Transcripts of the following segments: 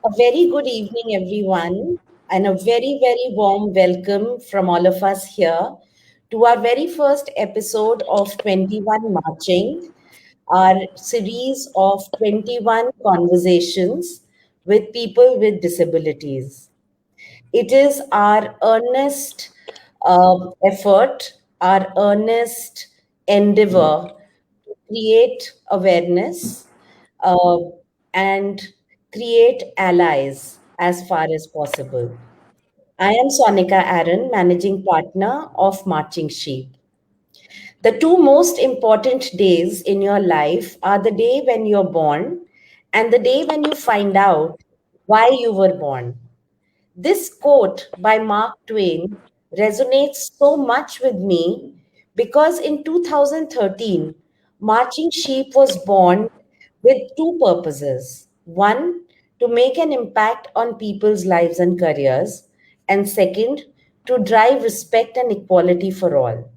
A very good evening, everyone, and a very, very warm welcome from all of us here to our very first episode of 21 Marching, our series of 21 conversations with people with disabilities. It is our earnest effort, our earnest endeavor to create awareness uh, and create allies as far as possible. I am Sonika Aron, managing partner of Marching Sheep. The two most important days in your life are the day when you're born and the day when you find out why you were born. This quote by Mark Twain resonates so much with me because in 2013, Marching Sheep was born with two purposes. One, to make an impact on people's lives and careers, and second, to drive respect and equality for all.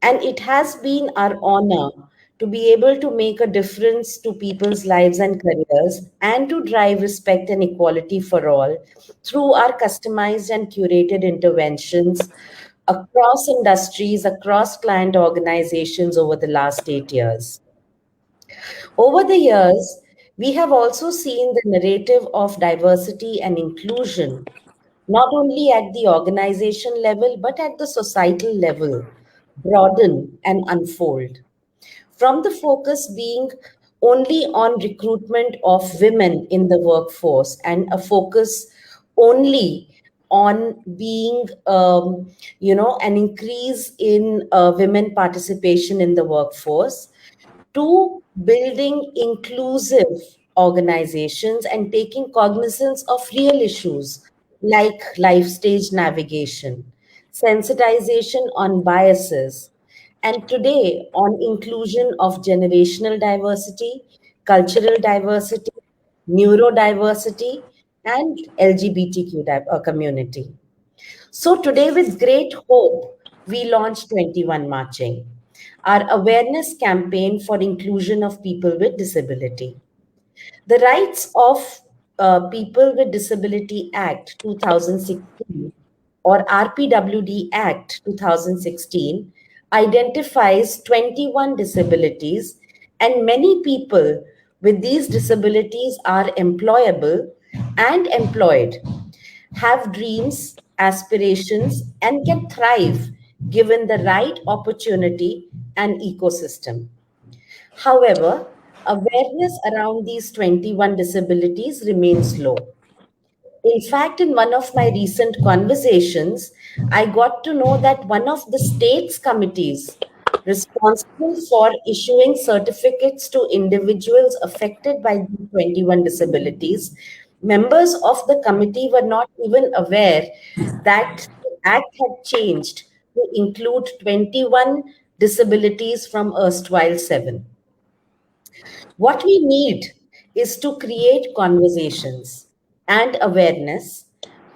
And it has been our honor to be able to make a difference to people's lives and careers and to drive respect and equality for all through our customized and curated interventions across industries, across client organizations over the last 8 years. Over the years, we have also seen the narrative of diversity and inclusion, not only at the organization level, but at the societal level, broaden and unfold. From the focus being only on recruitment of women in the workforce and a focus only on being an increase in women participation in the workforce to building inclusive organizations and taking cognizance of real issues like life stage navigation, sensitization on biases, and today on inclusion of generational diversity, cultural diversity, neurodiversity, and LGBTQ community. So today, with great hope, we launched 21 Marching, our awareness campaign for inclusion of people with disability. The Rights of People with Disability Act 2016 or RPWD Act 2016 identifies 21 disabilities, and many people with these disabilities are employable and employed, have dreams, aspirations, and can thrive given the right opportunity and ecosystem. However, awareness around these 21 disabilities remains low. In fact, in one of my recent conversations, I got to know that one of the state's committees responsible for issuing certificates to individuals affected by the 21 disabilities, members of the committee were not even aware that the act had changed to include 21 disabilities from erstwhile 7. What we need is to create conversations and awareness,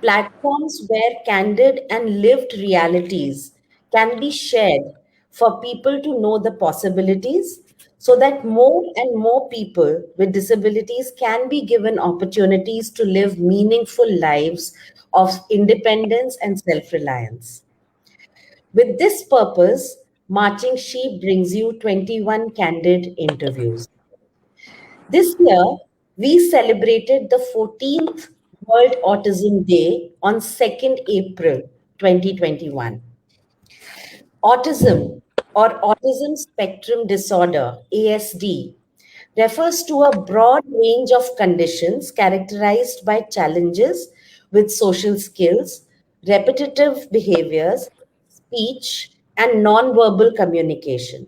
platforms where candid and lived realities can be shared for people to know the possibilities so that more and more people with disabilities can be given opportunities to live meaningful lives of independence and self reliance. With this purpose, Marching Sheep brings you 21 candid interviews. This year, we celebrated the 14th World Autism Day on 2nd April 2021. Autism or Autism Spectrum Disorder, ASD, refers to a broad range of conditions characterized by challenges with social skills, repetitive behaviors, speech, and nonverbal communication.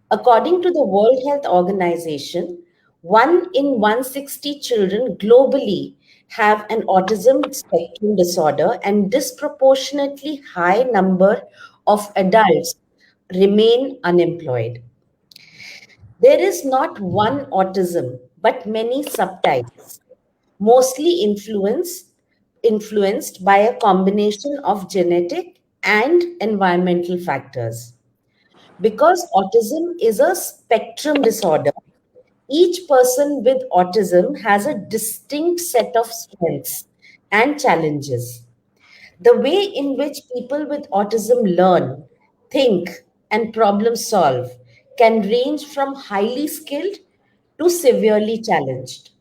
According to the World Health Organization, 1 in 160 children globally have an autism spectrum disorder, and disproportionately high number of adults remain unemployed. There is not one autism, but many subtypes, mostly influenced by a combination of genetic and environmental factors. Because autism is a spectrum disorder, Each person with autism has a distinct set of strengths and challenges. The way in which people with autism learn, think, and problem solve can range from highly skilled to severely challenged.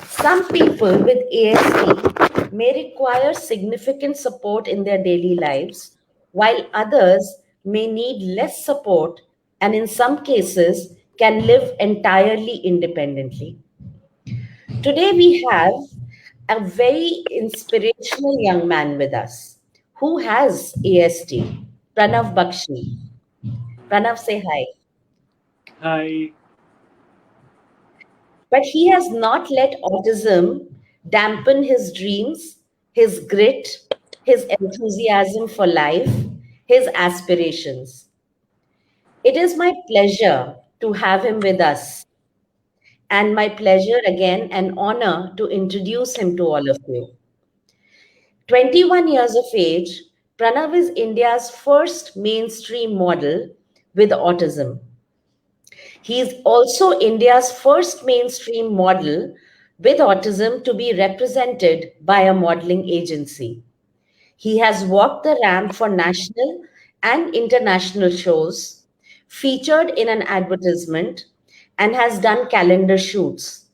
Some people with ASD may require significant support in their daily lives, while others may need less support and, in some cases, can live entirely independently. Today, we have a very inspirational young man with us who has ASD, Pranav Bakhshi. Pranav, say hi. Hi. But he has not let autism dampen his dreams, his grit, his enthusiasm for life, his aspirations. It is my pleasure to have him with us, and my pleasure again and honor to introduce him to all of you. 21 years of age, Pranav is India's first mainstream model with autism. He is also India's first mainstream model with autism to be represented by a modeling agency. He has walked the ramp for national and international shows, featured in an advertisement, and has done calendar shoots.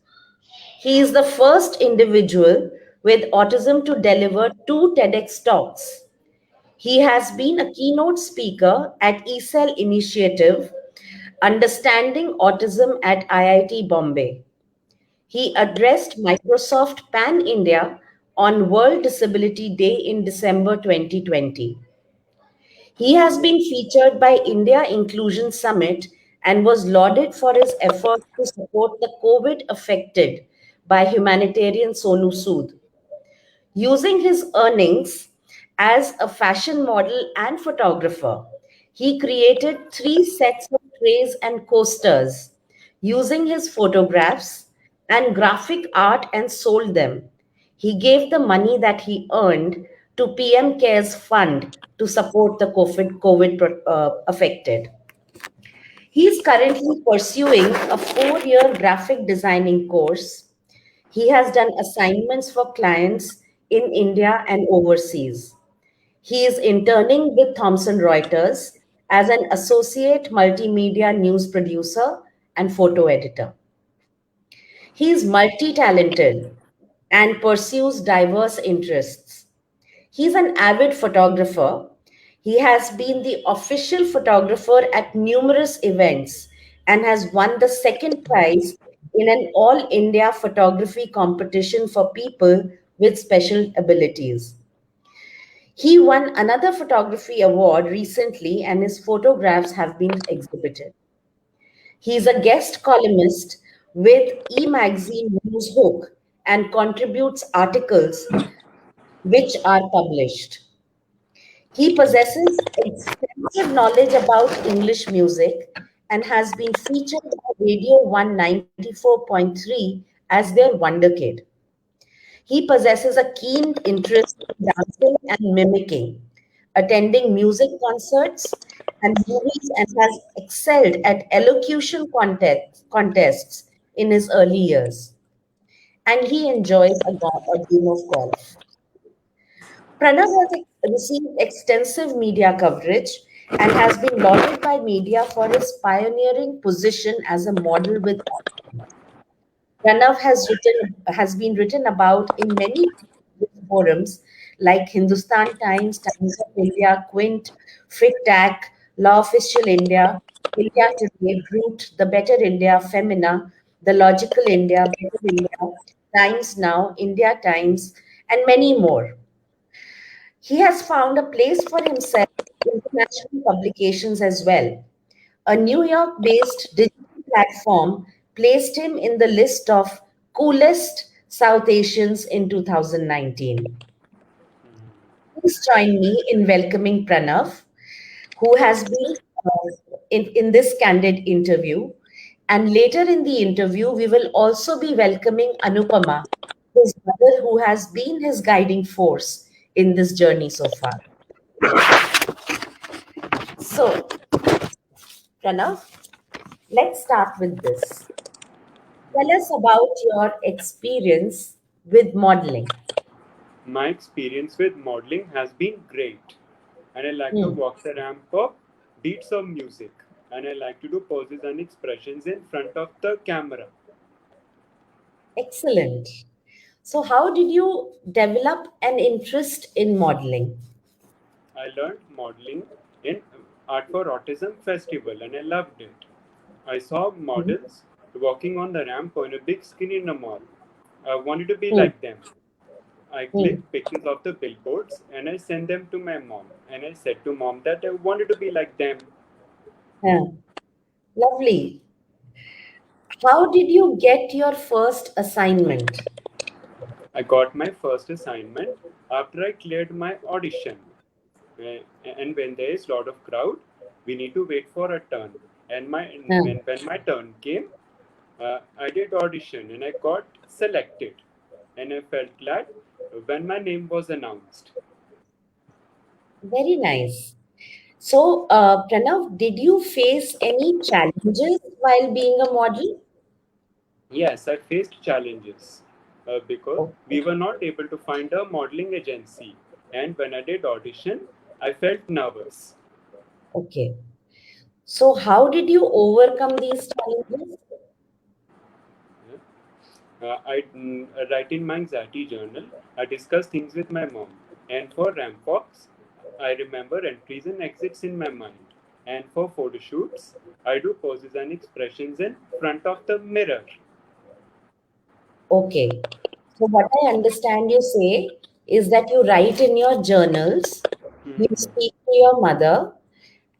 He is the first individual with autism to deliver two TEDx talks. He has been a keynote speaker at ESEL Initiative, Understanding Autism at IIT Bombay. He addressed Microsoft Pan India on World Disability Day in December 2020. He has been featured by India Inclusion Summit and was lauded for his efforts to support the COVID affected by humanitarian Sonu Sood. Using his earnings as a fashion model and photographer, he created three sets of trays and coasters using his photographs and graphic art and sold them. He gave the money that he earned to PM CARES Fund to support the COVID affected. He is currently pursuing a 4-year graphic designing course. He has done assignments for clients in India and overseas. He is interning with Thomson Reuters as an associate multimedia news producer and photo editor. He is multi talented and pursues diverse interests. He's an avid photographer. He has been the official photographer at numerous events and has won the second prize in an all India photography competition for people with special abilities. He won another photography award recently, and his photographs have been exhibited. He is a guest columnist with E Magazine News Hook and contributes articles which are published. He possesses extensive knowledge about English music and has been featured by Radio 194.3 as their Wonder Kid. He possesses a keen interest in dancing and mimicking, attending music concerts and movies, and has excelled at elocution contests in his early years. And he enjoys a game of golf. Pranav has received extensive media coverage and has been lauded by media for his pioneering position as a model with autism. Pranav has been written about in many forums like Hindustan Times, Times of India, Quint, FitTac, Law Official India, India Today, Root, The Better India, Femina, The Logical India, Better India, Times Now, India Times, and many more. He has found a place for himself in international publications as well. A New York based digital platform placed him in the list of coolest South Asians in 2019. Please join me in welcoming Pranav, who has been in this candid interview. And later in the interview, we will also be welcoming Anupama, his mother, who has been his guiding force in this journey so far. So, Pranav, let's start with this. Tell us about your experience with modeling. My experience with modeling has been great, and I like to Hmm, walk the ramp of beats of music, and I like to do poses and expressions in front of the camera. excellent. So, how did you develop an interest in modeling? I learned modeling in Art for Autism festival, and I loved it. I saw Hmm, models walking on the ramp on a big screen in a mall. I wanted to be hmm, like them. I hmm. clicked pictures of the billboards and I sent them to my mom. And I said to mom that I wanted to be like them. Yeah, lovely. How did you get your first assignment? I got my first assignment after I cleared my audition. And when there is a lot of crowd, we need to wait for a turn. And Yeah, when my turn came, I did audition and I got selected. And I felt glad when my name was announced. very nice. So, Pranav, did you face any challenges while being a model? Yes, I faced challenges because Okay. we were not able to find a modeling agency. And when I did audition, I felt nervous. Okay. So, how did you overcome these challenges? I write in my anxiety journal. I discuss things with my mom. And for ramp walks, I remember entries and exits in my mind. And for photo shoots, I do poses and expressions in front of the mirror. Okay. So, what I understand you say is that you write in your journals, you Hmm. speak to your mother,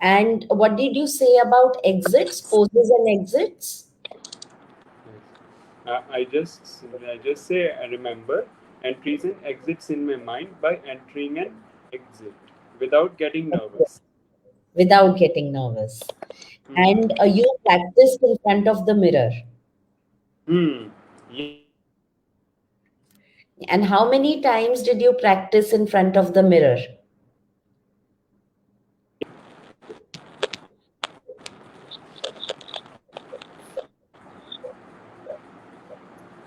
and what did you say about exits, poses, and exits? Yes. I just say I remember entries and exits in my mind by entering an exit without getting nervous. Without getting nervous. Hmm. And you practiced in front of the mirror. Hmm. Yes. And how many times did you practice in front of the mirror?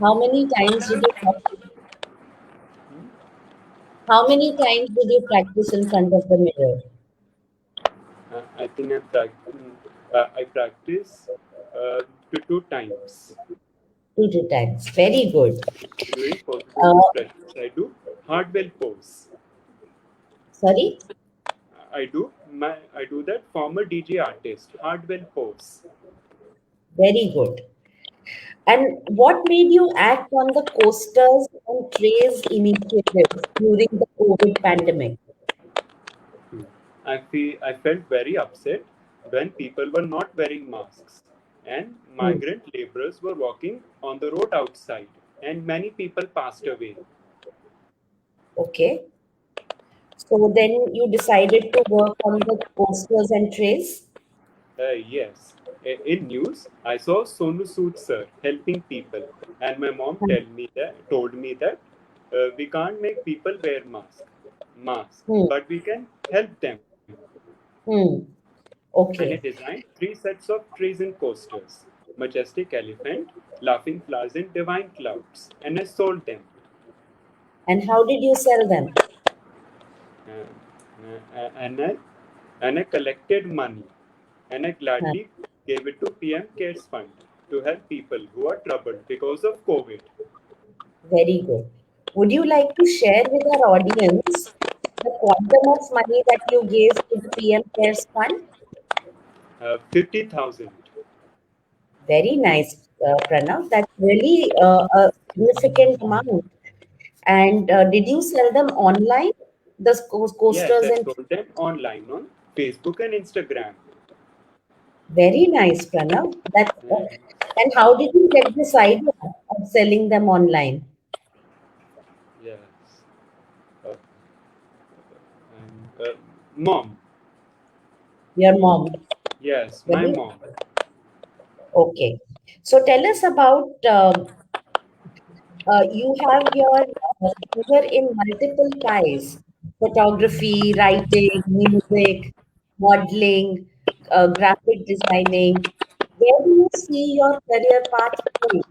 How many times did you how many times did you practice in front of the mirror? I think I practice two times. Two times. Very good. Doing poses and Uh, expressions. I do hardwell pose. Sorry? I do that former DJ artist hardwell pose. Very good. And what made you act on the coasters and trays initiative during the COVID pandemic? Hmm. I felt very upset when people were not wearing masks and Hmm. migrant laborers were walking on the road outside and many people passed away. Okay. So then you decided to work on the coasters and trays? Yes, in news I saw Sonu Sood sir helping people and my mom told me that we can't make people wear mask, Hmm. but we can help them. Hmm. And I Okay. designed three sets of trees and coasters, majestic elephant, laughing flowers and divine clouds, and I sold them. And how did you sell them? And I collected money, and I Huh. gladly gave it to PM Cares Fund to help people who are troubled because of COVID. Very good. Would you like to share with our audience the quantum of money that you gave to the PM Cares Fund? 50,000. Very nice, Pranav. That's really a significant amount. And did you sell them online, the Yes, coasters I and sold them online on Facebook and Instagram. very nice, Pranav. And And how did you get this idea of selling them online? yes, uh, and mom. Your mom. Yes, my Very mom. okay. So tell us about you have your finger in multiple pies: photography, writing, music, modeling, graphic designing. Where do you see your career path going?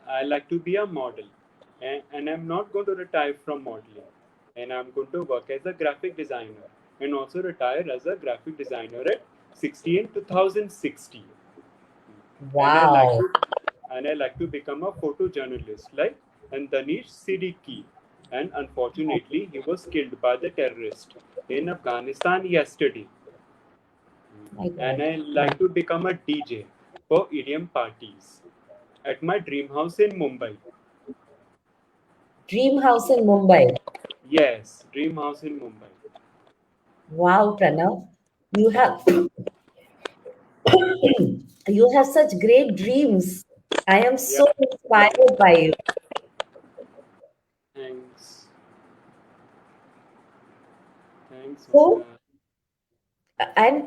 I like to be a model, and I'm not going to retire from modeling. And I'm going to work as a graphic designer, and also retire as a graphic designer at 60 in 2060. And I like Wow. to and I like to become a photojournalist like Danish Siddiqui. And unfortunately, he was killed by the terrorist in Afghanistan yesterday. My And God. I like to become a DJ for EDM parties at my dream house in Mumbai. Dream house in Mumbai. Yes, dream house in Mumbai. Wow, Pranav. You have you have such great dreams. I am Yeah, so inspired by you. thanks. Thanks, So, Monica.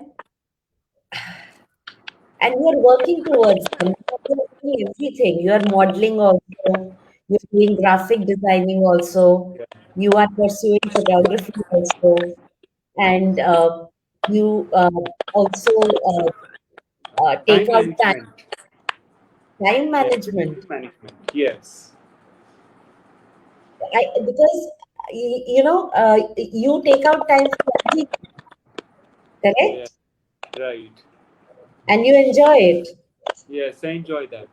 and you are working towards them. You are doing everything. You are modeling also. You're doing graphic designing also. Yeah. You are pursuing photography also, and you also take Time out management. time management. Time management. Yes. Because you take out time for everything, Yeah, correct? right. And you enjoy it. Yes, I enjoy that.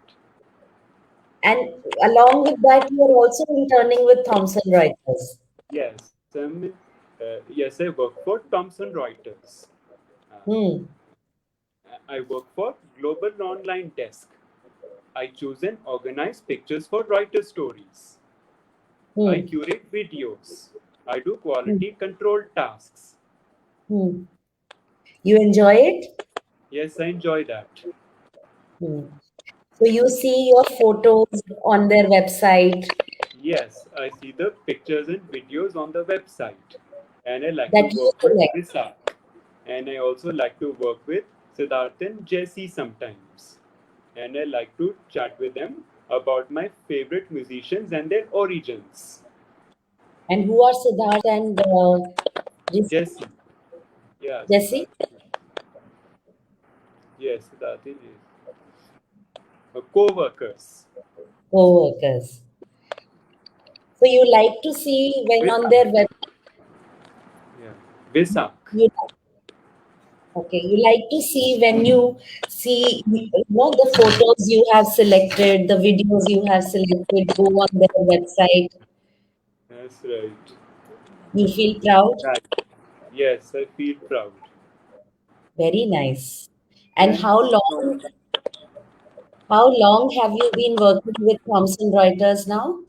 And along with that, you are also interning with Thomson Reuters. Yes, yes, I work for Thomson Reuters. Uh, Hmm. I work for Global Online Desk. I choose and organize pictures for Reuters stories. I Hmm. curate videos. I do Hmm. quality control tasks. Hmm. You enjoy it? Yes, I enjoy that. Hmm. So you see your photos on their website Yes, I see the pictures and videos on the website. And I like to that you work with select. Visa. And I also like to work with Siddharth and Jesse sometimes. And I like to chat with them about my favorite musicians and their origins. And who are Siddharth and Jesse. Yeah, Jesse? Siddharth. Yes, Siddharth is co-workers. Co-workers. So you like to see when on Visak. their web, Yeah. Visak. you okay, you like to see when you see, the photos you have selected, the videos you have selected, go on their website. That's right. You feel proud? Right. Yes, I feel proud. Very nice. And Thanks, Monica. how long have you been working with Thomson Reuters now?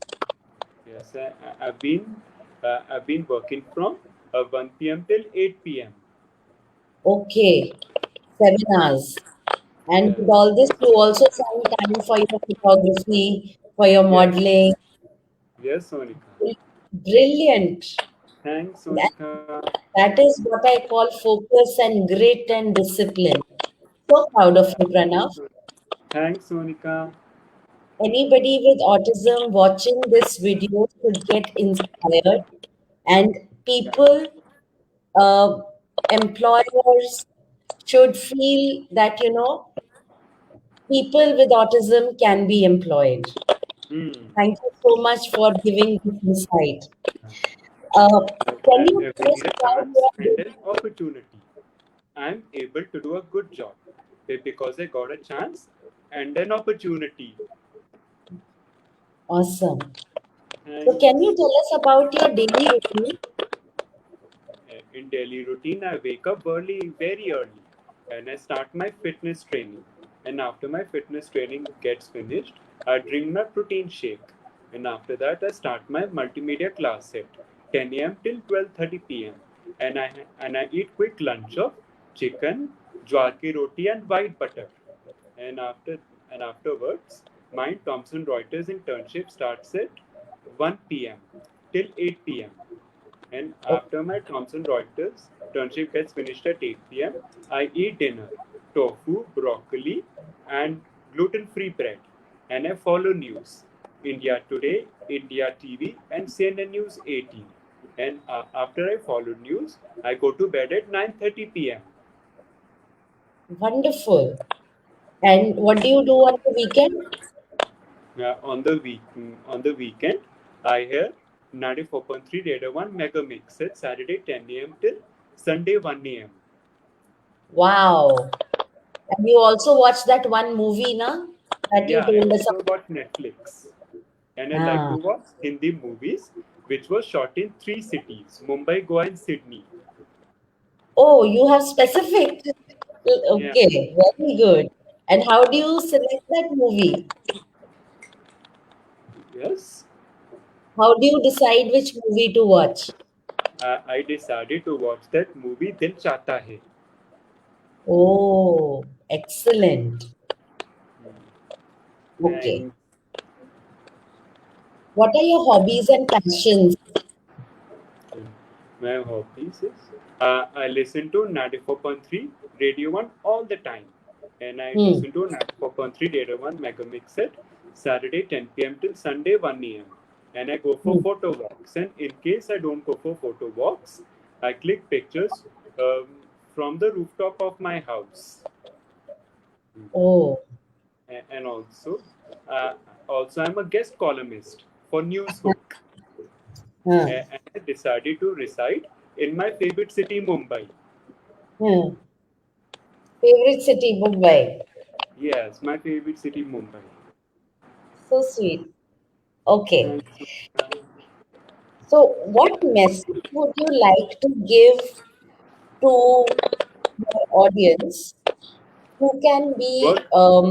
Yes, I've been working from 1 p.m. till 8 p.m. Okay, 7 hours. And with Yes, all this, you also find time for your photography, for your yes, modeling. yes, Monica. Brilliant. Thanks, That, Monica. that is what I call focus and grit and discipline. So proud of you, Pranav. Thanks, Monica. Anybody with autism watching this video should get inspired, and people, uh, employers should feel that, people with autism can be employed. Hmm. Thank you so much for giving this insight. Uh, can you Every tell us a about chance your and an opportunity. I'm able to do a good job because I got a chance and an opportunity. awesome. So, can you Thanks. tell us about your daily routine? In daily routine, I wake up early, very early, and I start my fitness training. And after my fitness training gets finished, I drink my protein shake. And after that, I start my multimedia class at 10 a.m. till 12:30 p.m. And I eat quick lunch of chicken, jwar ki roti, and white butter. And afterwards, my Thomson Reuters internship starts at 1 p.m. till 8 p.m. And Oh, after my Thomson Reuters internship gets finished at 8 p.m., I eat dinner, tofu, broccoli, and gluten-free bread. And I follow news, India Today, India TV, and CNN News 18. And after I follow news, I go to bed at 9:30 p.m. wonderful. And what do you do on the weekend? On the weekend, I hear 94.3 Radio 1 Mega Mix at Saturday 10 a.m. till Sunday 1 a.m. Wow. And you also watched that one movie, na? That you Yeah, I told us also about. watch Netflix. And I like Ah. to watch Hindi movies which was shot in three cities Mumbai, Goa, and Sydney. Oh, you have specific. Yeah, Okay, very good. And how do you select that movie? yes. How do you decide which movie to watch? I decided to watch that movie Dil Chahta Hai. Oh, excellent. Okay. And What are your hobbies and passions? my hobbies is I listen to 94.3 Radio 1 all the time. And I Hmm. listen to 94.3 Radio 1 Mega Mix at Saturday 10 p.m. till Sunday 1 a.m. And I go for Hmm. photo walks. And in case I don't go for photo walks, I click pictures um, from the rooftop of my house. Oh, And uh, also I'm a guest columnist for Newshook. huh. And I decided to reside in my favorite city, Mumbai. Hmm. Favorite city, Mumbai. Yes, my favorite city, Mumbai. So sweet. Okay. Thanks. Monica. So, what message would you like to give to your audience who can be, What?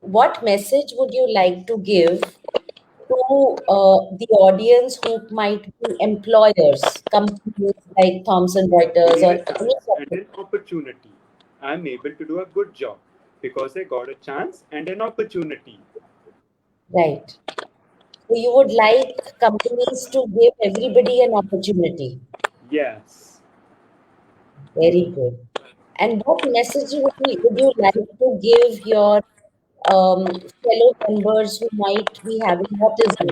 what message would you like to give to the audience who might be employers, companies like Thomson Give Reuters me or a any chance and company, an opportunity. I'm able to do a good job because I got a chance and an opportunity. right? So you would like companies to give everybody an opportunity. Yes. Very good. And what message would you like to give your fellow members who might be having autism?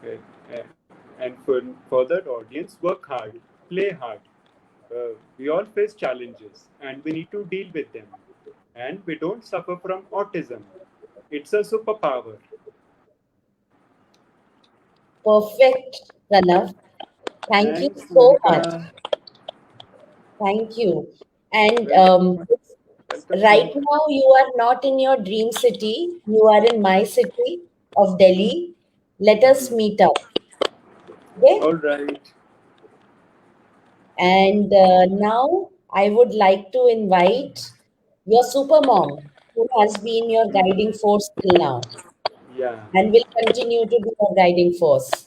Uh, uh, and for that audience, work hard, play hard. We all face challenges and we need to deal with them. And we don't suffer from autism. It's a superpower. Perfect, Pranav. Thank you Thanks, so much. Monica. Thank you. And Welcome. Welcome, right Monica. now, you are not in your dream city. You are in my city of Delhi. Let us meet up. All Okay? right. And now I would like to invite your super mom, who has been your guiding force till now Yeah. and will continue to be your guiding force.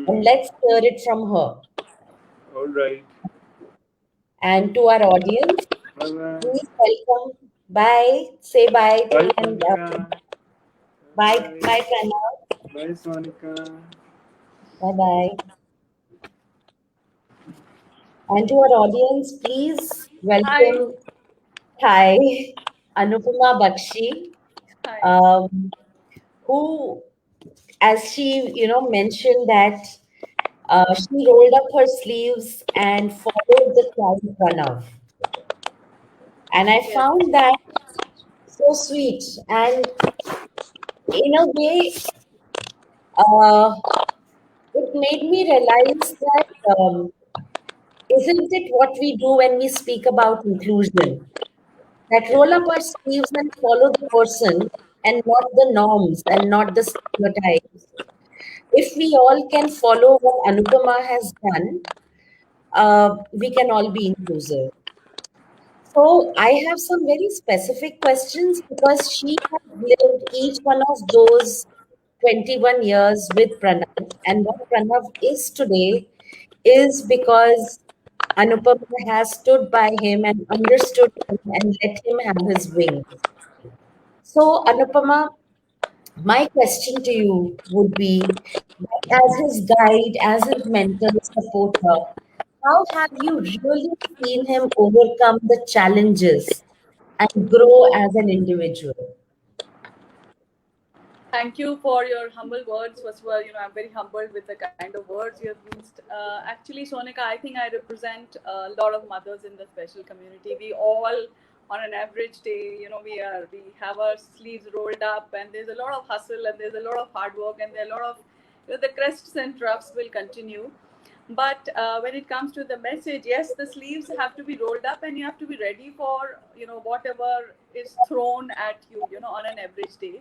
And Hmm. let's hear it from her. All right. And to our audience, Bye bye. please welcome. Bye. Say bye Bye, and Monica. bye. Bye Bye, bye. Pranav. Bye, Sonica. Bye bye. And to our audience, please Hi. welcome. Hi, Anupama Bakshi, Hi. um, who, as she, mentioned that she rolled up her sleeves and followed the client Pranav. And I Yes. found that so sweet. And in a way, uh, it made me realize that isn't it what we do when we speak about inclusion? That roll up our sleeves and follow the person and not the norms and not the stereotypes. If we all can follow what Anupama has done, we can all be inclusive. So I have some very specific questions because she has lived each one of those 21 years with Pranav. And what Pranav is today is because Anupama has stood by him and understood him and let him have his wings. So, Anupama, my question to you would be, that as his guide, as his mentor, supporter, how have you really seen him overcome the challenges and grow as an individual? Thank you for your humble words. First of all, I'm very humbled with the kind of words you have used. Actually, Sonika, I think I represent a lot of mothers in the special community. We all on an average day, we have our sleeves rolled up, and there's a lot of hustle, and there's a lot of hard work, and there are a lot of, the crests and troughs will continue. But when it comes to the message, yes, the sleeves have to be rolled up, and you have to be ready for, whatever is thrown at you, on an average day.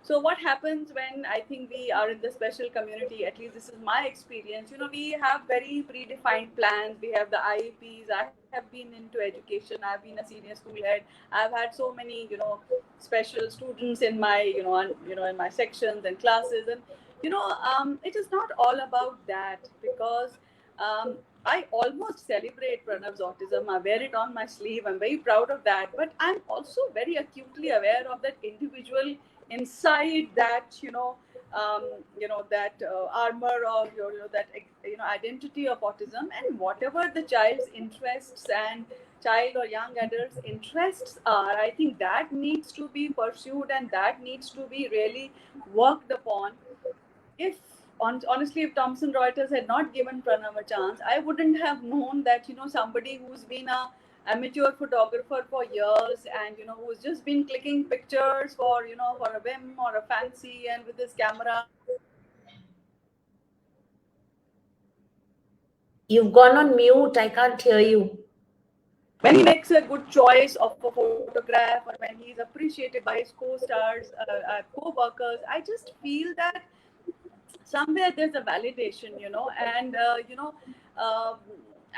So what happens when I think we are in the special community, at least this is my experience, we have very predefined plans. We have the IEPs. I have been into education. I've been a senior school head. I've had so many, special students in my, in my sections and classes. And, it is not all about that, because I almost celebrate Pranav's autism. I wear it on my sleeve. I'm very proud of that. But I'm also very acutely aware of that individual inside that, that armor, or that identity of autism, and whatever the child's interests and child or young adult's interests are, I think that needs to be pursued, and that needs to be really worked upon. If honestly, if Thomson Reuters had not given Pranav a chance, I wouldn't have known that, somebody who's been a amateur photographer for years, and who's just been clicking pictures for, for a whim or a fancy, and with his camera, You've gone on mute. I can't hear you. when he makes a good choice of a photograph, or when he's appreciated by his co-stars, co-workers, I just feel that somewhere there's a validation, and um,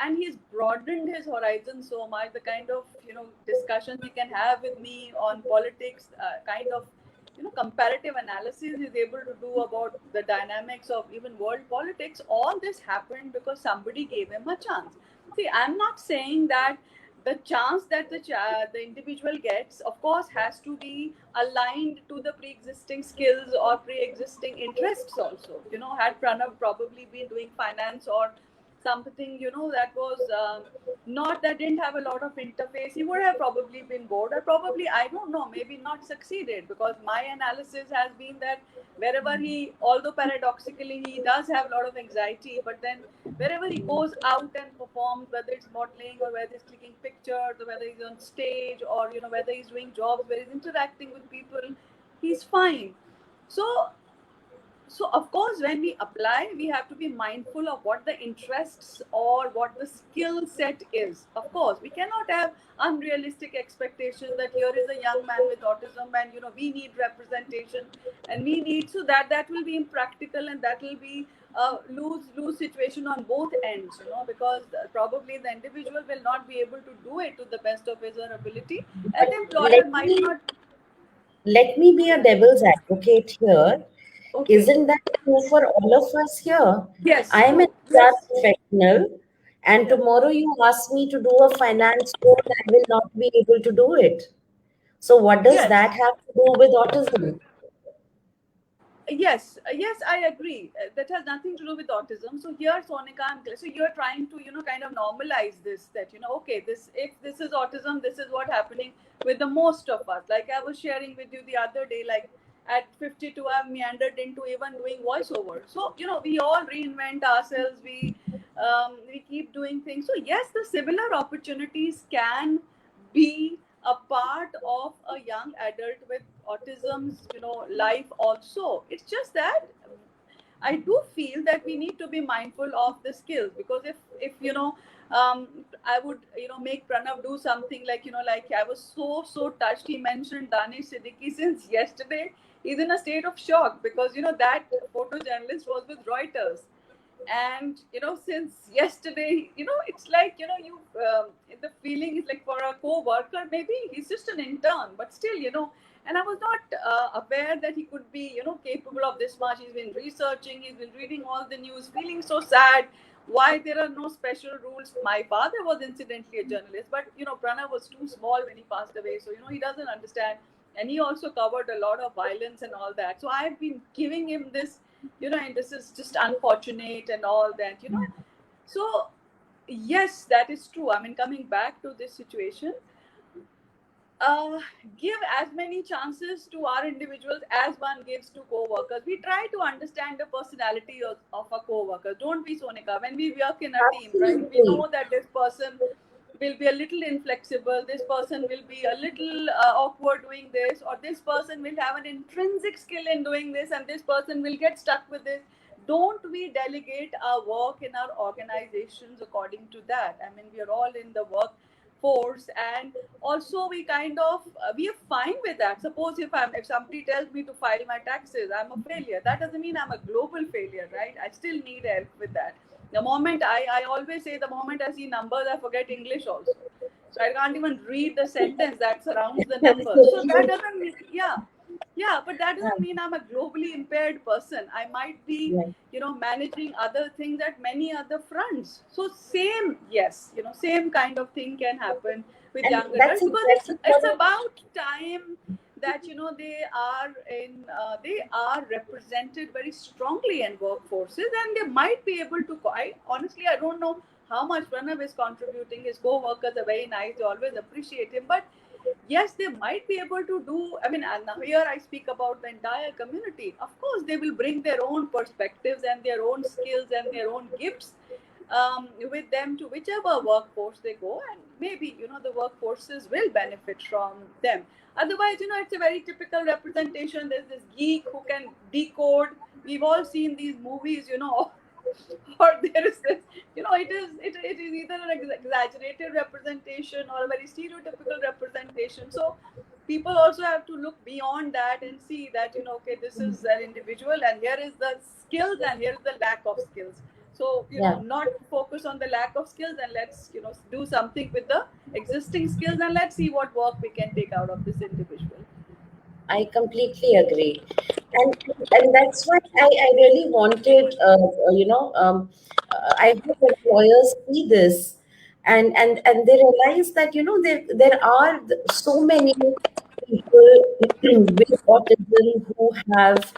and he's broadened his horizon so much. The kind of, discussions he can have with me on politics, kind of, comparative analysis he's able to do about the dynamics of even world politics. All this happened because somebody gave him a chance. See, I'm not saying that the chance that the individual gets, of course, has to be aligned to the pre-existing skills or pre-existing interests also. Had Pranav probably been doing finance or something, that was not, that didn't have a lot of interface, he would have probably been bored, or probably, I don't know, maybe not succeeded. Because my analysis has been that wherever he, although paradoxically he does have a lot of anxiety, but then wherever he goes out and performs, whether it's modeling, or whether it's clicking pictures, or whether he's on stage, or whether he's doing jobs where he's interacting with people, he's fine. So so of course, when we apply, we have to be mindful of what the interests or what the skill set is. Of course, we cannot have unrealistic expectations that here is a young man with autism, and we need representation, and we need, so that will be impractical, and that will be a lose situation on both ends, because probably the individual will not be able to do it to the best of his or her ability, and But the employer let might me not. let me be a Yeah. devil's advocate here. Okay. Isn't that true for all of us here? Yes, I am an true. HR Yes. professional, and Yeah. tomorrow you ask me to do a finance role, I will not be able to do it. So, what does Yes. that have to do with autism? Yes, yes, I agree. That has nothing to do with autism. So here, Sonika, so you're trying to, kind of normalize this, that, okay, this, if this is autism, this is what happening with the most of us. Like I was sharing with you the other day, like at 52, I've meandered into even doing voiceover. So, we all reinvent ourselves. We keep doing things. So yes, the similar opportunities can be a part of a young adult with autism's, life also. It's just that I do feel that we need to be mindful of the skills, because if I would, make Pranav do something like, like I was so touched. He mentioned Danish Siddiqui since yesterday. He's in a state of shock because that photojournalist was with Reuters, and since yesterday, it's like, you the feeling is like, for a co-worker, maybe he's just an intern, but still, and I was not aware that he could be, capable of this much. He's been researching, he's been reading all the news, feeling so sad why there are no special rules. My father was incidentally a journalist, but Pranav was too small when he passed away, so he doesn't understand. And he also covered a lot of violence and all that, so I've been giving him this, and this is just unfortunate and all that, so yes, that is true. I mean, coming back to this situation, uh, give as many chances to our individuals as one gives to co-workers. We try to understand the personality of a co-worker, don't we, Sonika? When we work in a team, right, we Absolutely. know that this person will be a little inflexible, this person will be a little awkward doing this, or this person will have an intrinsic skill in doing this and this person will get stuck with this. Don't we delegate our work in our organizations according to that? I mean, we are all in the workforce, and also we kind of we are fine with that. Suppose if somebody tells me to file my taxes, I'm a failure. That doesn't mean I'm a global failure, right? I still need help with that. The moment I always say, the moment I see numbers, I forget English also. So I can't even read the sentence that surrounds the That's numbers. so So that true. doesn't mean, yeah, yeah, but that Yeah, doesn't mean I'm a globally impaired person. I might be, yeah. managing other things at many other fronts. So same, yes, same kind of thing can happen with And young that's adults, because it's exactly it's what about time that they are represented very strongly in workforces, and they might be able to. I honestly, I don't know how much Pranav is contributing. His co-workers are very nice; they always appreciate him, but yes, they might be able to do. I mean, and now here I speak about the entire community. Of course, they will bring their own perspectives and their own skills and their own gifts with them to whichever workforce they go, and maybe the workforces will benefit from them. Otherwise, it's a very typical representation. There's this geek who can decode. We've all seen these movies, or there is this, it is either an exaggerated representation or a very stereotypical representation. So people also have to look beyond that and see that, okay, this is an individual and here is the skills and here is the lack of skills. So yeah. not focus on the lack of skills, and let's do something with the existing skills, and let's see what work we can take out of this individual. I completely agree, and that's why I really wanted, I hope employers see this, and they realize that there are so many people with autism who have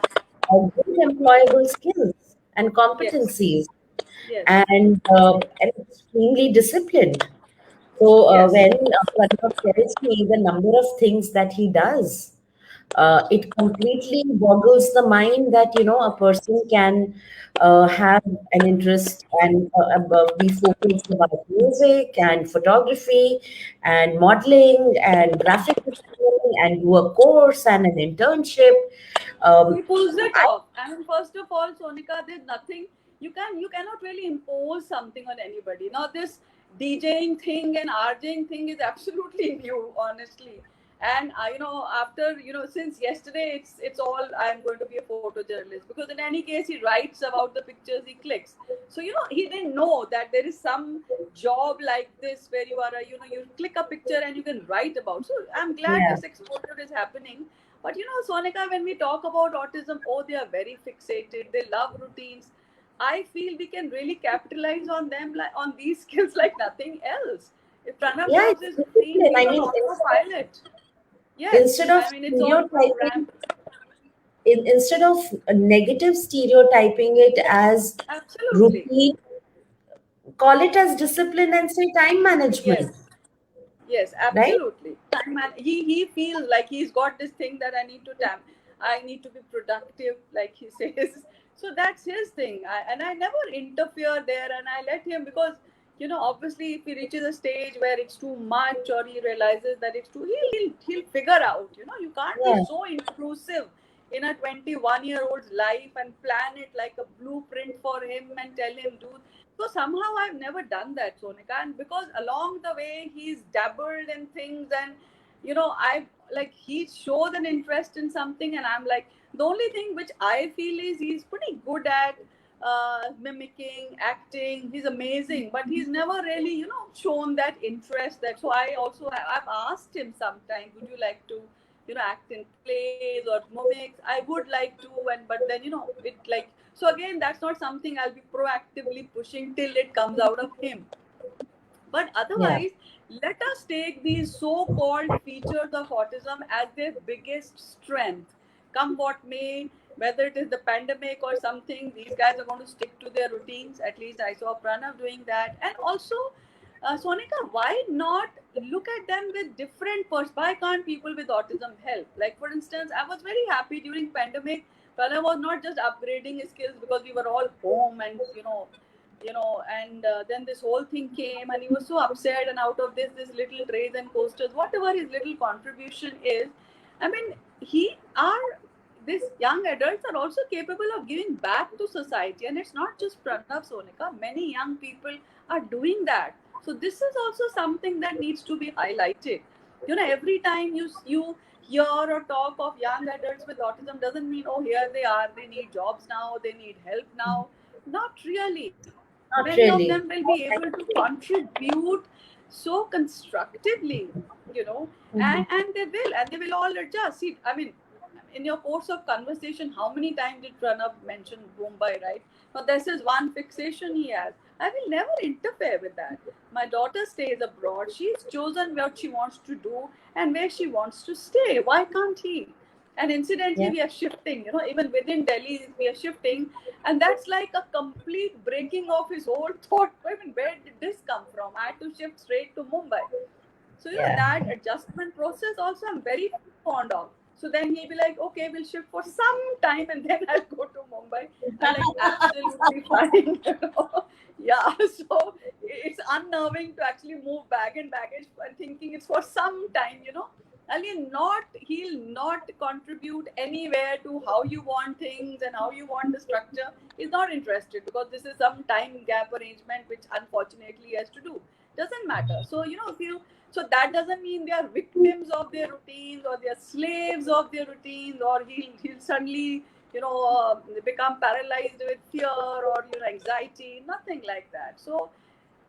good employable skills and Yes, competencies, yes, and extremely disciplined. So yes. when Pranav tells me the number of things that he does, it completely boggles the mind that a person can have an interest and be focused about music and photography and modeling and graphic design and do a course and an internship. He Um, pulls it I, off. I mean, first of all, Sonika, there's nothing you cannot really impose something on anybody. Now, this DJing thing and RJing thing is absolutely new, honestly. And after since yesterday, it's all I'm going to be a photojournalist, because in any case he writes about the pictures he clicks. So he didn't know that there is some job like this where you are you click a picture and you can write about. So I'm glad yeah, this exposure is happening. But Sonika, when we talk about autism, oh, they are very fixated. They love routines. I feel we can really capitalize on them, like on these skills, like nothing else. If Pranav yeah, loves it's his routine, discipline. he's I on mean, autopilot. Yes, instead of I mean it's all stereotyping, programmed. instead of negative stereotyping it as Absolutely. routine, call it as discipline and say time management, Yes. Yes, right? absolutely. Time man, he feels like he's got this thing that I need to be productive, like he says. So that's his thing. And I never interfere there, and I let him, because obviously if he reaches a stage where it's too much or he realizes that it's too, he'll figure out. You can't be Yeah, so intrusive in a 21-year-old's life and plan it like a blueprint for him and tell him do. So somehow I've never done that, Sonika, and because along the way he's dabbled in things, and I like he shows an interest in something, and I'm like, the only thing which I feel is he's pretty good at mimicking, acting. He's amazing, but he's never really shown that interest. That so I also I've asked him sometimes, would you like to act in plays or mimics? I would like to, and but then it like, so again, that's not something I'll be proactively pushing till it comes out of him. But yeah, otherwise, let us take these so called features of autism as their biggest strength. Come what may, whether it is the pandemic or something, these guys are going to stick to their routines. At least I saw Pranav doing that. And also, Sonika, why not look at them with different why can't people with autism help? Like, for instance, I was very happy during pandemic. Pranav was not just upgrading his skills because we were all home and And then this whole thing came, and he was so upset. And out of this little trays and coasters, whatever his little contribution is, I mean, he are these young adults are also capable of giving back to society, and it's not just Pranav, Sonika. Many young people are doing that. So this is also something that needs to be highlighted. Every time you hear or talk of young adults with autism, doesn't mean, oh, here they are, they need jobs now, they need help now. Not really. Not Many of really. them will be able to contribute so constructively, Mhm. and they will all adjust. See, I mean, in your course of conversation, how many times did Pranav mention Mumbai, right? Now, this is one fixation he has. I will never interfere with that. My daughter stays abroad. She's chosen what she wants to do and where she wants to stay. Why can't he? And incidentally, Yeah. we are shifting, even within Delhi, we are shifting. And that's like a complete breaking of his whole thought. I mean, where did this come from? I had to shift straight to Mumbai. So, Yeah. that adjustment process also I'm very fond of. So then he'll be like, okay, we'll shift for some time and then I'll go to Mumbai. I'm like, absolutely fine. Yeah, so it's unnerving to actually move bag and baggage and thinking it's for some time, and he'll not contribute anywhere to how you want things and how you want the structure. He's not interested because this is some time gap arrangement which unfortunately he has to do. Doesn't matter. So, if you so that doesn't mean they are victims of their routines or they are slaves of their routines, or he'll suddenly become paralyzed with fear or anxiety. Nothing like that. So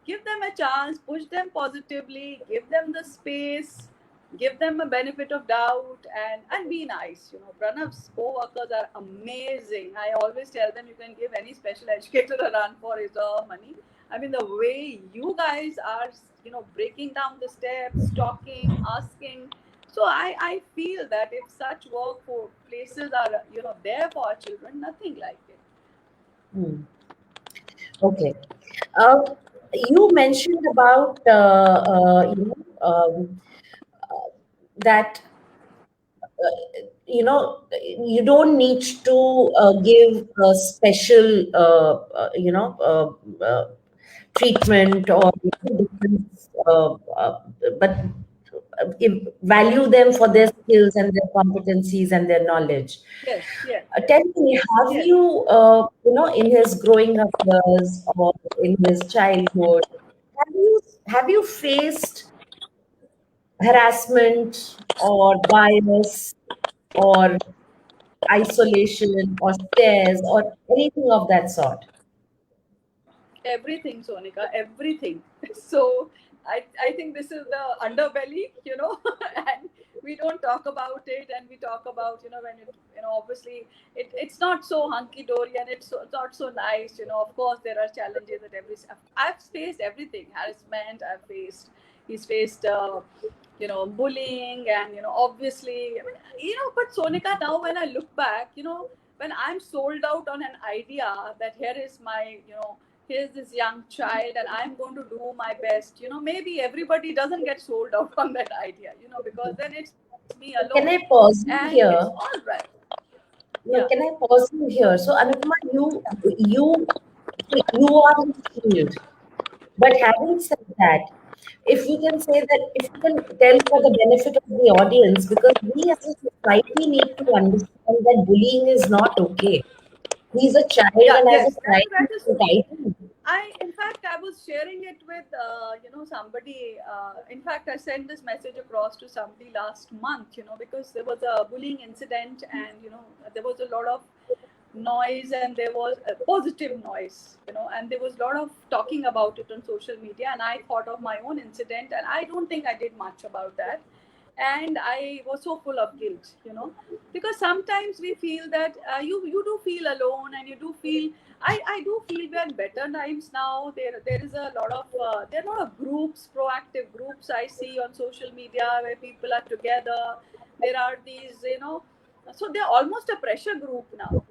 give them a chance, push them positively, give them the space, give them a benefit of doubt, and be nice. Pranav's co-workers are amazing. I always tell them you can give any special educator a run for his money. I mean, the way you guys are, breaking down the steps, talking, asking. So I feel that if such work for places are, there for our children, nothing like it. Hmm. Okay. Uh, you mentioned about that you don't need to give a special treatment or different, but value them for their skills and their competencies and their knowledge. Yes, yes, Tell me, have yes. you, in his growing up years or in his childhood, have you faced harassment or bias or isolation or stares or anything of that sort? Everything, Sonika, everything. So I think this is the underbelly, and we don't talk about it, and we talk about, when obviously it's not so hunky dory, and it's not so nice. Of course there are challenges at every. I've faced everything. Harassment I've faced. He's faced bullying, and obviously, I mean, but Sonika, now when I look back, when I'm sold out on an idea that here is my, here's this young child and I'm going to do my best, maybe everybody doesn't get sold out on that idea, because then it's me alone, Can I pause and you it's here? all right. Yeah. No, can I pause you here? So, Anupama, you are in the field. But having said that, if we can say that, if you can tell for the benefit of the audience, because we as a society need to understand that bullying is not okay. He's a child, Yeah, and as a yes, child, that is we true. guide him. In fact, I was sharing it with, somebody. In fact, I sent this message across to somebody last month, because there was a bullying incident, and, there was a lot of noise, and there was a positive noise, and there was a lot of talking about it on social media. And I thought of my own incident, and I don't think I did much about that. And I was so full of guilt, because sometimes we feel that you do feel alone, and you do feel, I do feel we're in better times now. There is a lot of there are a lot of groups, proactive groups I see on social media, where people are together. There are these, so they're almost a pressure group now,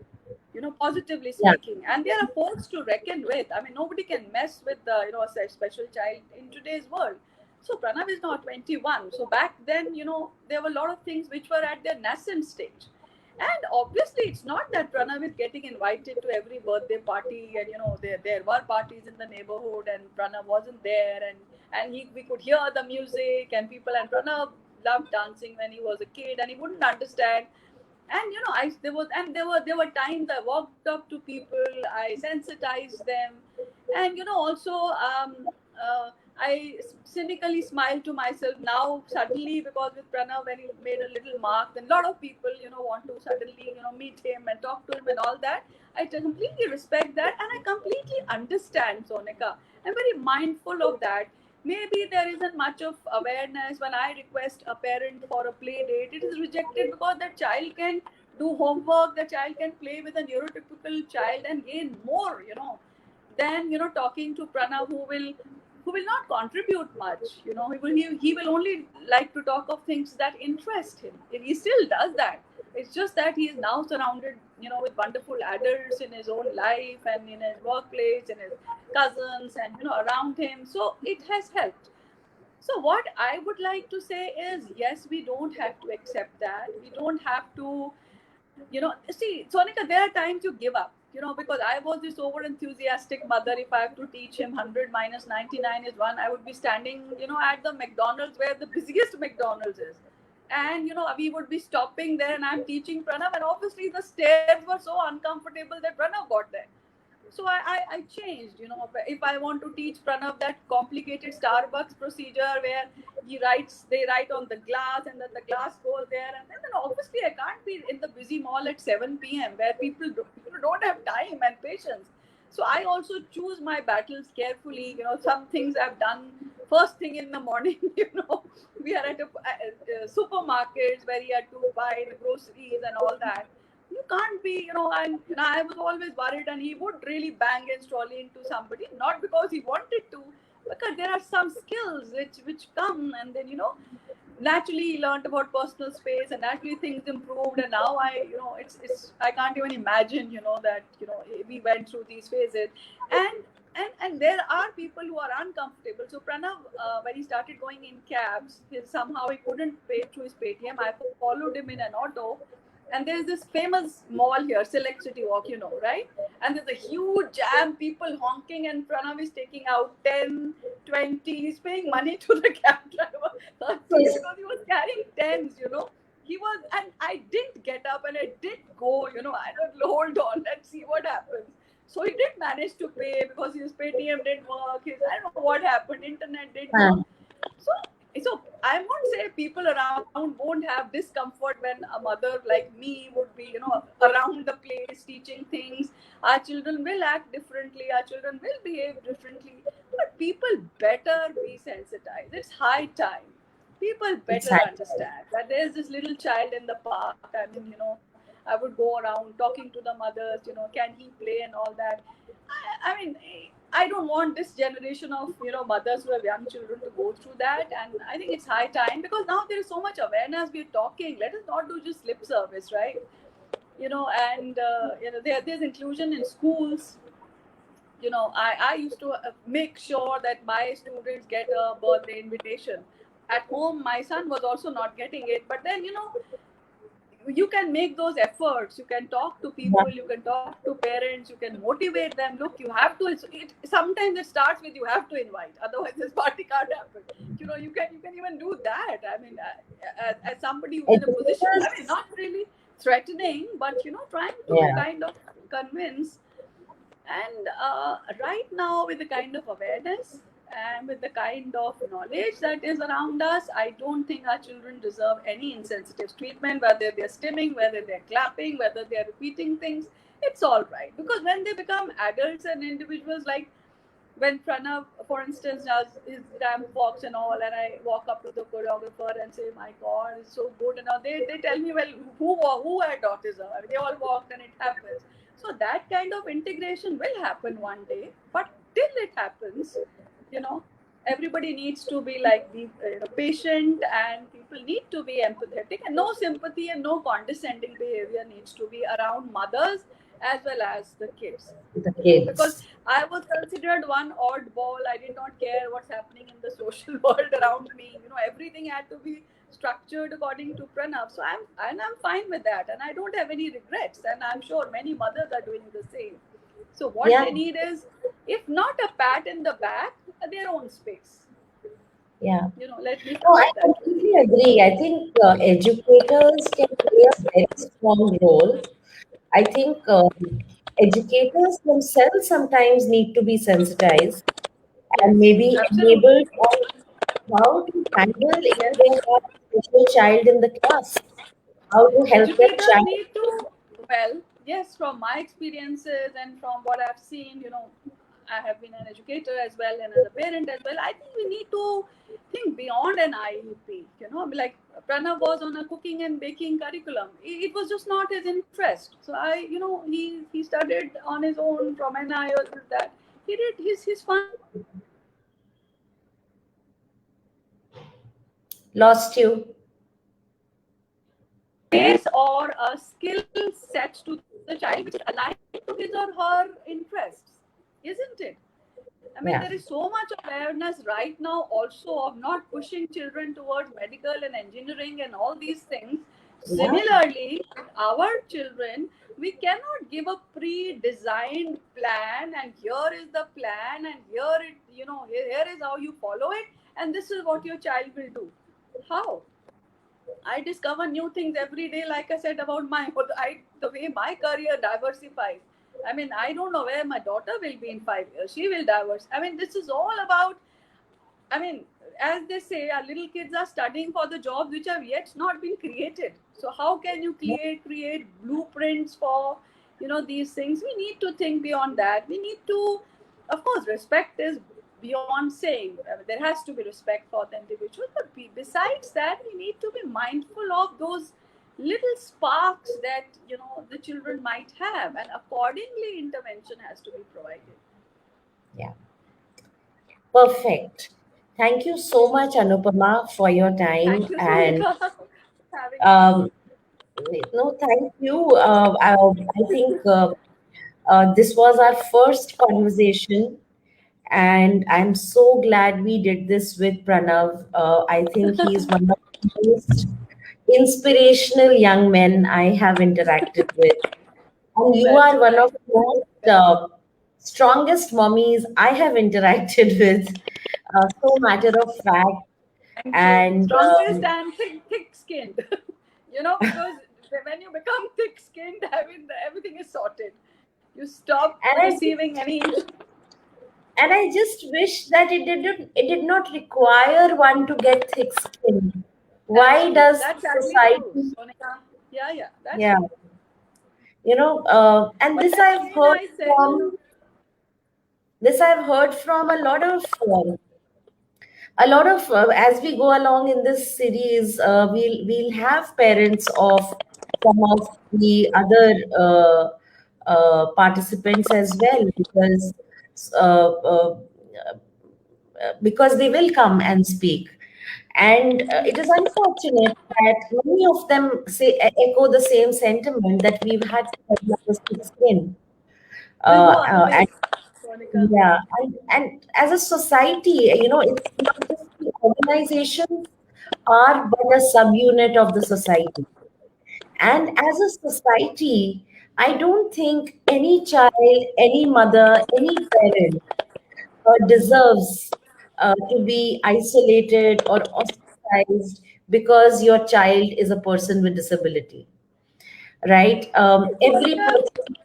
positively Yeah. speaking, and they are a force to reckon with. I mean, nobody can mess with the, a special child in today's world. So Pranav is now 21. So back then, there were a lot of things which were at their nascent stage. And obviously, it's not that Pranav is getting invited to every birthday party, and there were parties in the neighborhood, and Pranav wasn't there, and we could hear the music and people, and Pranav loved dancing when he was a kid, and he wouldn't understand. And there were times I walked up to people, I sensitized them, and also uh, I cynically smiled to myself now suddenly, because with Pranav, when he made a little mark, then a lot of people want to suddenly meet him and talk to him and all that. I completely respect that, and I completely understand, Sonika. I'm very mindful of that. Maybe there isn't much of awareness. When I request a parent for a play date, it is rejected because that child can do homework, the child can play with a neurotypical child and gain more, than talking to Pranav, who will not contribute much. He will only like to talk of things that interest him. He still does that. It's just that he is now surrounded, with wonderful adults in his own life and in his workplace and his cousins and around him. So it has helped. So what I would like to say is, yes, we don't have to accept that. We don't have to, see, Sonika, there are times you give up, because I was this over enthusiastic mother. If I have to teach him 100 minus 99 is 1, I would be standing, at the McDonald's where the busiest McDonald's is. And, we would be stopping there, and I'm teaching Pranav, and obviously the stairs were so uncomfortable that Pranav got there. So I changed. If I want to teach Pranav that complicated Starbucks procedure where they write on the glass, and then the glass goes there, and then obviously I can't be in the busy mall at 7 p.m. where people don't have time and patience. So I also choose my battles carefully. Some things I've done first thing in the morning. We are at a supermarkets where he had to buy the groceries and all that. You can't be, and I was always worried, and he would really bang his trolley into somebody, not because he wanted to, because there are some skills which come, and then naturally he learned about personal space, and naturally things improved, and now it's I can't even imagine that we went through these phases. And there are people who are uncomfortable. So Pranav, when he started going in cabs, somehow he couldn't pay through his Paytm. I followed him in an auto, and there's this famous mall here, Select City Walk, right? And there's a huge jam, people honking, and Pranav is taking out 10, 20. He's paying money to the cab driver Yes. because he was carrying tens. He was, and I didn't get up, and I did go, I don't, hold on, let's see what happens. So he did manage to pay because his Paytm didn't work. I don't know what happened. Internet did work. So, so I won't say people around won't have discomfort when a mother like me would be, around the place teaching things. Our children will act differently. Our children will behave differently. But people better be sensitized. It's high time. People better Exactly. understand that there's this little child in the park. I mean, I would go around talking to the mothers, can he play and all that. I mean, I don't want this generation of mothers who have young children to go through that, and I think it's high time, because now there is so much awareness. We're talking. Let us not do just lip service, right? And there's inclusion in schools. I used to make sure that my students get a birthday invitation. At home, my son was also not getting it, but then you can make those efforts. You can talk to people, you can talk to parents, you can motivate them. Look, you have to. Sometimes it starts with you have to invite, otherwise this party can't happen. You can even do that. I mean, as somebody who's It in a position, I mean, is, not really threatening, but trying to yeah, kind of convince. And right now, with the kind of awareness and with the kind of knowledge that is around us, I don't think our children deserve any insensitive treatment, whether they're stimming, whether they're clapping, whether they're repeating things. It's all right. Because when they become adults and individuals, like when Pranav, for instance, does his ramp walks and all, and I walk up to the choreographer and say, "My God, it's so good," and all, they tell me, "Well, who had autism?" I mean, they all walked, and it happens. So that kind of integration will happen one day, but till it happens, you know, everybody needs to be like the patient, and people need to be empathetic, and no sympathy and no condescending behavior needs to be around mothers as well as the kids. the Because kids. I was considered one oddball. I did not care what's happening in the social world around me. Everything had to be structured according to Pranav. So I'm fine with that, and I don't have any regrets. And I'm sure many mothers are doing the same. So what Yeah, they need is, if not a pat in the back, their own space. yeah. Let me No, put I it that way. completely agree. I think educators can play a very strong role. I think educators themselves sometimes need to be sensitized and Yes, maybe absolutely. enabled on how to handle if Yes. they have a special child in the class, how to help that Educators child. need to, well, yes, from my experiences and from what I've seen, I have been an educator as well and as a parent as well. I think we need to think beyond an IUP. Like Pranav was on a cooking and baking curriculum. It was just not his interest. So he studied on his own from NI or this, that. He did his fun Lost you. base or a skill set to the child which is aligned to his or her interests, isn't it? I mean, there Yeah, is so much awareness right now also of not pushing children towards medical and engineering and all these things. yeah, Similarly, with our children, we cannot give a pre-designed plan and here is the plan and here is how you follow it and this is what your child will do. How? I discover new things every day, like I said about the way my career diversifies. I mean, I don't know where my daughter will be in 5 years. She will diverse. I mean, this is all about, I mean, as they say, our little kids are studying for the jobs which have yet not been created. So how can you create blueprints for these things? We need to think beyond that. We need to, of course, respect is beyond saying. I mean, there has to be respect for the individual, but besides that, we need to be mindful of those little sparks that the children might have, and accordingly, intervention has to be provided. yeah. Perfect. Thank you so much, Anupama, for your time. Thank you, And Sonika, for having me. um, no, thank you. I think this was our first conversation, and I'm so glad we did this with Pranav. I think he's one of the most inspirational young men I have interacted with. And you Well, are so one nice of of the you. most strongest mommies I have interacted with. So matter of fact. Thank you. And Strongest and thick skinned. Because when you become thick skinned, I mean, everything is sorted. You stop and I receiving any. and I just wish that it did not require one to get thick skin. Why Absolutely. does That's sadly true, society? Sonika. Yeah, yeah, that's Yeah, true. and But then again, I said, this I've heard from a lot of as we go along in this series, we'll have parents of some of the other participants as well, uh, uh, because they will come and speak. And it is unfortunate that many of them echo the same sentiment that we've had to develop a thick skin. we'll Uh, go on a uh, and ways, Sonika. yeah, and as a society, it's not just the organizations are but a subunit of the society. And as a society, I don't think any child, any mother, any parent deserves to be isolated or ostracized because your child is a person with disability, right? Every Well, person,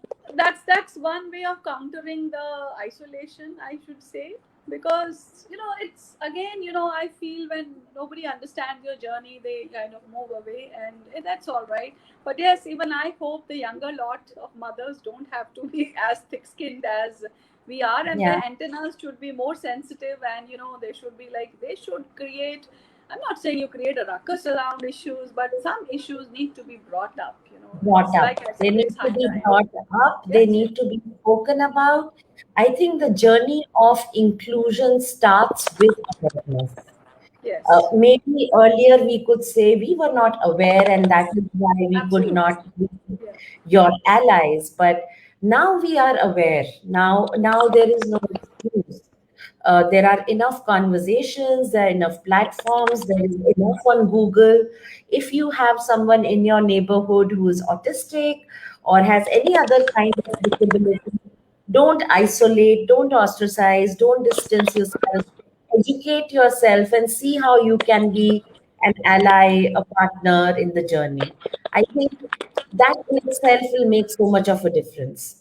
that's one way of countering the isolation, I should say, because it's again, I feel when nobody understands your journey, they kind of move away, and that's all right. But yes, even I hope the younger lot of mothers don't have to be as thick-skinned as we are, and yeah, their antennas should be more sensitive, and they should be like, they should create. I'm not saying you create a ruckus around issues, but some issues need to be brought up. brought It's up. like I They said, need it's to high be time. brought up. They Yes, need yes, to be spoken about. I think the journey of inclusion starts with awareness. yes, Maybe earlier we could say we were not aware, and that is why we could absolutely. not be Yeah. your allies. But now we are aware. Now there is no excuse. There are enough conversations, there are enough platforms, there is enough on Google. If you have someone in your neighborhood who is autistic or has any other kind of disability, don't isolate, don't ostracize, don't distance yourself. Educate yourself and see how you can be an ally, a partner in the journey. I think that in itself will make so much of a difference.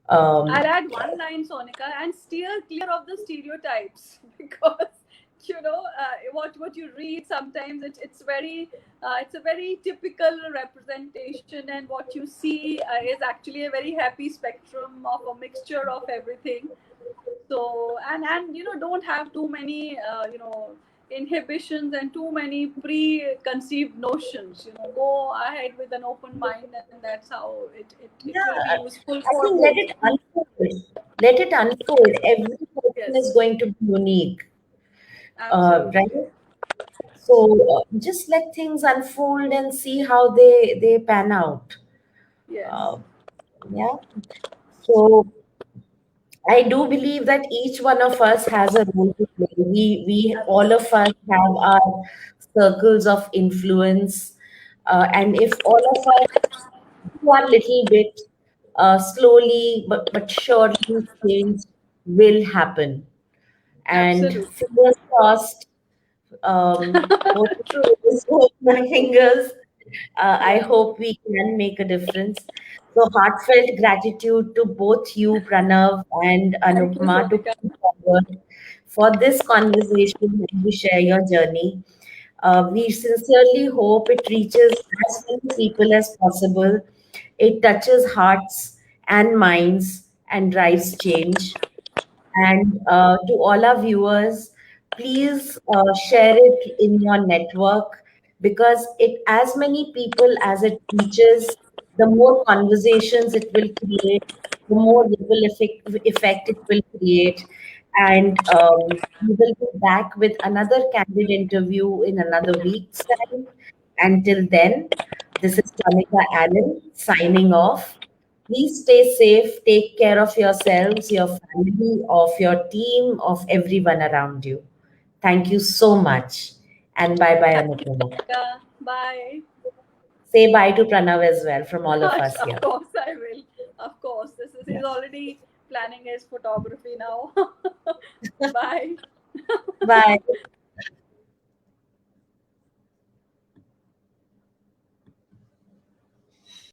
I'll Um, add one line, Sonika, and steer clear of the stereotypes because what you read sometimes it's a very typical representation, and what you see is actually a very happy spectrum of a mixture of everything. So and don't have too many inhibitions and too many preconceived notions. Go ahead with an open mind, and that's how it will be yeah, useful I for think both. let it unfold. Let it unfold. Every person is Yes, going to be unique, right? absolutely. So just let things unfold and see how they pan out. Yes, Uh, yeah. So I do believe that each one of us has a role to play. We all of absolutely. us have our circles of influence, and if all of us do our little bit, slowly but surely, change will happen. And Absolutely. fingers crossed, both True. both my fingers. I Yeah. hope we can make a difference. So, heartfelt gratitude to both you, Pranav and Thank you, Anupma, to Sonika. come forward for this conversation and to share your journey. We sincerely hope it reaches as many people as possible. It touches hearts and minds and drives change. And to all our viewers, please share it in your network, because it, as many people as it reaches, the more conversations it will create, the more ripple effect it will create. And we will be back with another candid interview in another week's time. Until then, this is Tanika Allen signing off. Please stay safe, take care of yourselves, your family, of your team, of everyone around you. Thank you so much. And bye bye, Thank you, Anupama. Sonika. Bye. Say bye to Pranav as well from all of us Of here. course, I will. Of course. He's Yeah. already planning his photography now. Bye. Bye.